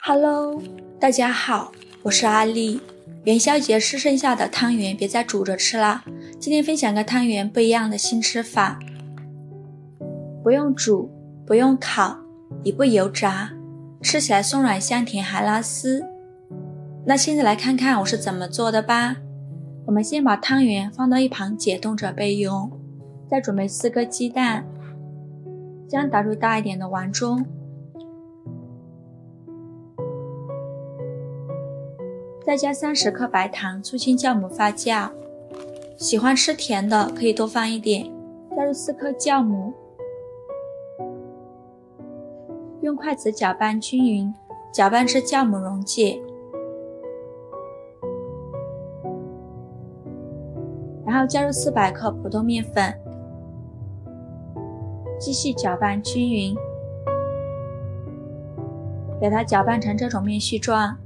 Hello， 大家好，我是阿丽。元宵节吃剩下的汤圆别再煮着吃啦，今天分享个汤圆不一样的新吃法，不用煮，不用烤，也不油炸，吃起来松软香甜还拉丝。那现在来看看我是怎么做的吧。我们先把汤圆放到一旁解冻着备用，再准备4个鸡蛋，将打入大一点的碗中，再加30克白糖促进酵母发酵，喜欢吃甜的可以多放一点，加入4克酵母，用筷子搅拌均匀，搅拌至酵母溶解，然后加入400克普通面粉，继续搅拌均匀，给它搅拌成这种面絮状，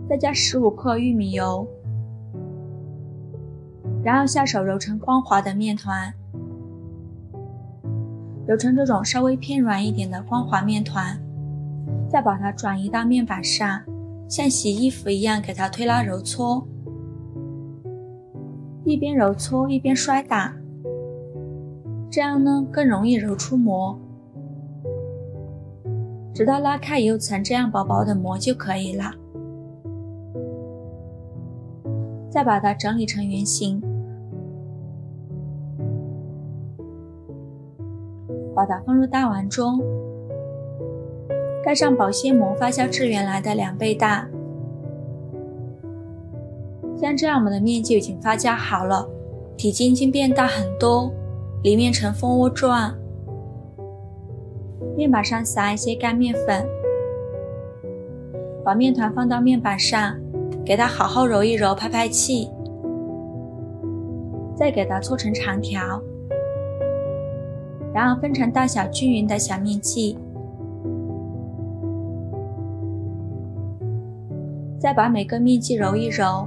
再加15克玉米油，然后下手揉成光滑的面团，揉成这种稍微偏软一点的光滑面团，再把它转移到面板上，像洗衣服一样给它推拉揉搓，一边揉搓一边摔打，这样呢更容易揉出膜，直到拉开有层这样薄薄的膜就可以了。再把它整理成圆形，把它放入大碗中，盖上保鲜膜，发酵至原来的2倍大。像这样我们的面就已经发酵好了，体积已经变大很多，里面呈蜂窝状。面板上撒一些干面粉，把面团放到面板上，给它好好揉一揉，拍拍气，再给它搓成长条，然后分成大小均匀的小面剂，再把每个面剂揉一揉，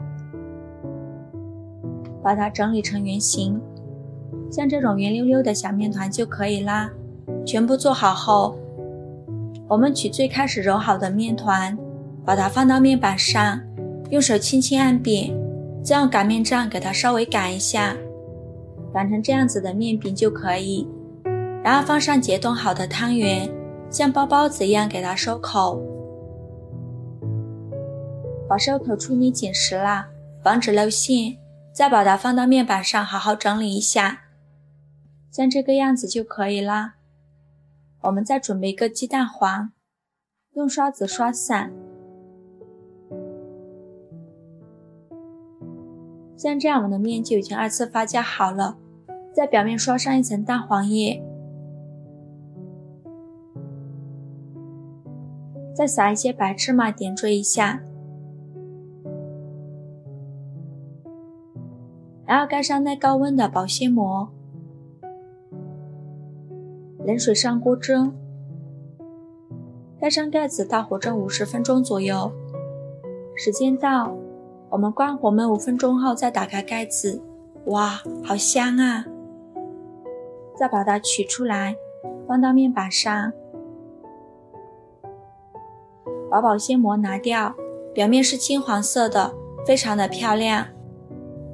把它整理成圆形，像这种圆溜溜的小面团就可以啦。全部做好后，我们取最开始揉好的面团，把它放到面板上，用手轻轻按扁，再用擀面杖给它稍微擀一下，擀成这样子的面饼就可以。然后放上解冻好的汤圆，像包包子一样给它收口，把收口处理紧实啦，防止露馅，再把它放到面板上好好整理一下，像这个样子就可以啦。我们再准备1个鸡蛋黄，用刷子刷散，像这样我们的面就已经2次发酵好了，在表面刷上一层蛋黄液，再撒一些白芝麻点缀一下，然后盖上耐高温的保鲜膜，冷水上锅蒸，盖上盖子大火蒸50分钟左右，时间到，我们关火焖5分钟后再打开盖子，哇，好香啊！再把它取出来，放到面板上，把保鲜膜拿掉，表面是金黄色的，非常的漂亮。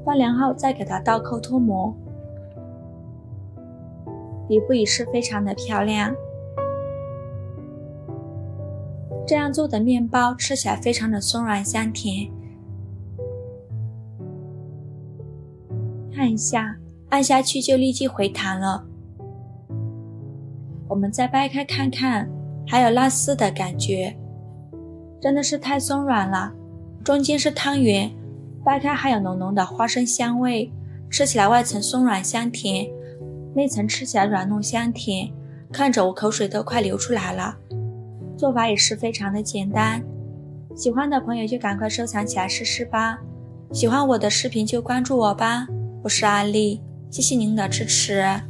放凉后再给它倒扣脱模，底部也是非常的漂亮。这样做的面包吃起来非常的松软香甜。看一下，按下去就立即回弹了。我们再掰开看看，还有拉丝的感觉，真的是太松软了。中间是汤圆，掰开还有浓浓的花生香味，吃起来外层松软香甜，内层吃起来软糯香甜，看着我口水都快流出来了。做法也是非常的简单，喜欢的朋友就赶快收藏起来试试吧。喜欢我的视频就关注我吧，我是阿丽，谢谢您的支持。